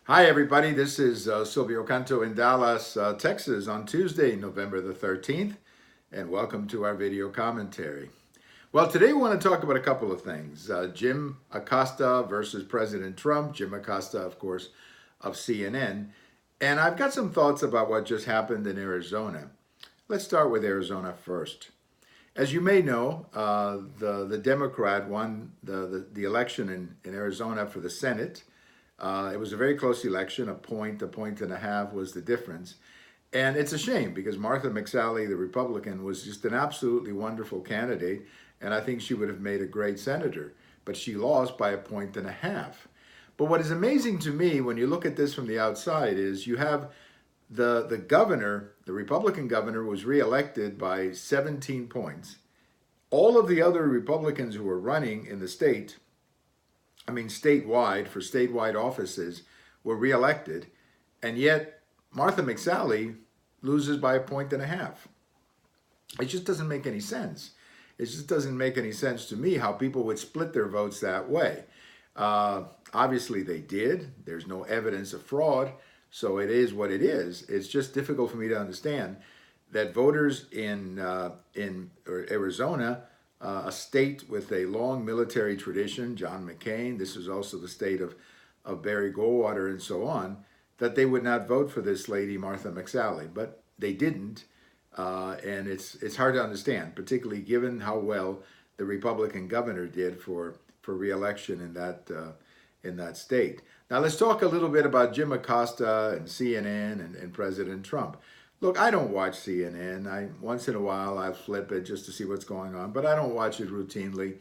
Hi, everybody. This is Silvio Canto in Dallas, Texas on Tuesday, November the 13th, and welcome to our video commentary. Well, today we want to talk about a couple of things. Jim Acosta versus President Trump. Jim Acosta, of course, of CNN. And I've got some thoughts about what just happened in Arizona. Let's start with Arizona first. As you may know, the Democrat won the election in Arizona for the Senate. It was a very close election. A point and a half was the difference. And it's a shame because Martha McSally, the Republican, was just an absolutely wonderful candidate. And I think she would have made a great senator. But she lost by a point and a half. But what is amazing to me when you look at this from the outside is you have the governor, the Republican governor, was reelected by 17 points. All of the other Republicans who were running in the state, statewide, for statewide offices, were reelected, and yet Martha McSally loses by a point and a half. It just doesn't make any sense. It just doesn't make any sense to me how people would split their votes that way. Obviously, they did. There's no evidence of fraud, so it is what it is. It's just difficult for me to understand that voters in Arizona, a state with a long military tradition, John McCain, this is also the state of Barry Goldwater and so on, that they would not vote for this lady, Martha McSally. But they didn't, and it's hard to understand, particularly given how well the Republican governor did for re-election in that state. Now let's talk a little bit about Jim Acosta and CNN and President Trump. Look, I don't watch CNN. Once in a while I flip it just to see what's going on, but I don't watch it routinely.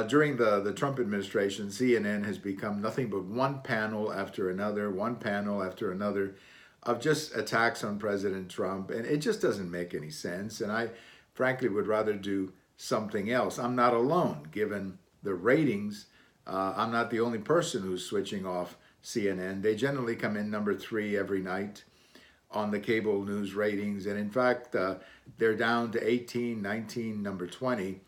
During the Trump administration, CNN has become nothing but one panel after another of just attacks on President Trump, and it just doesn't make any sense. And I frankly would rather do something else. I'm not alone, given the ratings. I'm not the only person who's switching off CNN. They generally come in number 3 every night on the cable news ratings. And in fact, they're down to 18, 19, number 20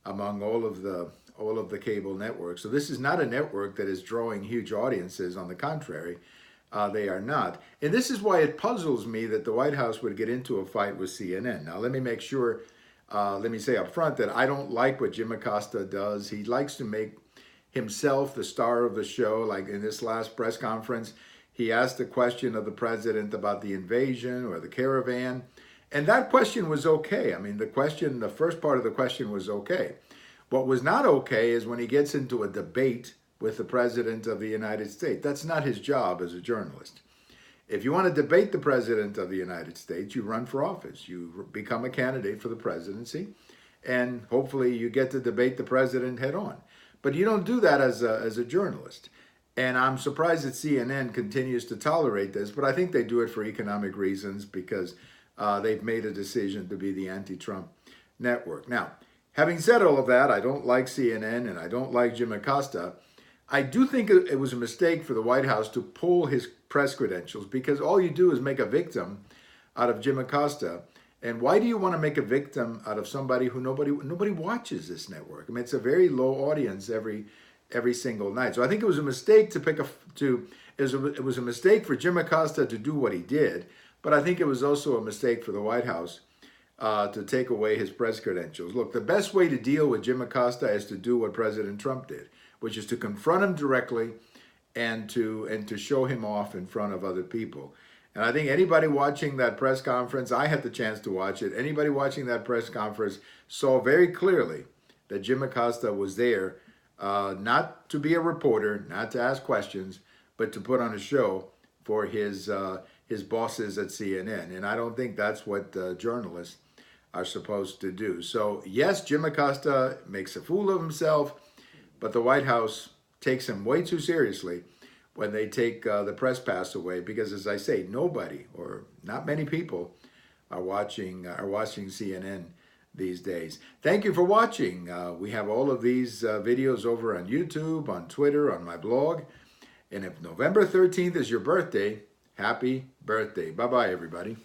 among all of the cable networks. So this is not a network that is drawing huge audiences. On the contrary, they are not. And this is why it puzzles me that the White House would get into a fight with CNN. Now, let me say up front that I don't like what Jim Acosta does. He likes to make himself the star of the show. Like in this last press conference, he asked a question of the president about the invasion or the caravan. And that question was okay. The first part of the question was okay. What was not okay is when he gets into a debate with the president of the United States. That's not his job as a journalist. If you want to debate the president of the United States, you run for office. You become a candidate for the presidency, and hopefully you get to debate the president head on. But you don't do that as a journalist. And I'm surprised that CNN continues to tolerate this, but I think they do it for economic reasons because they've made a decision to be the anti-Trump network. Now, having said all of that, I don't like CNN and I don't like Jim Acosta. I do think it was a mistake for the White House to pull his press credentials because all you do is make a victim out of Jim Acosta. And why do you want to make a victim out of somebody who nobody watches this network? It's a very low audience every single night. So I think it was a mistake it was a mistake for Jim Acosta to do what he did, but I think it was also a mistake for the White House to take away his press credentials. Look, the best way to deal with Jim Acosta is to do what President Trump did, which is to confront him directly and to show him off in front of other people. And I think anybody watching that press conference, I had the chance to watch it, anybody watching that press conference saw very clearly that Jim Acosta was there not to be a reporter, not to ask questions, but to put on a show for his bosses at CNN. And I don't think that's what journalists are supposed to do. So yes, Jim Acosta makes a fool of himself, but the White House takes him way too seriously when they take the press pass away, because as I say, nobody or not many people are watching CNN these days. Thank you for watching. We have all of these videos over on YouTube, on Twitter, on my blog. And if November 13th is your birthday, happy birthday. Bye-bye, everybody.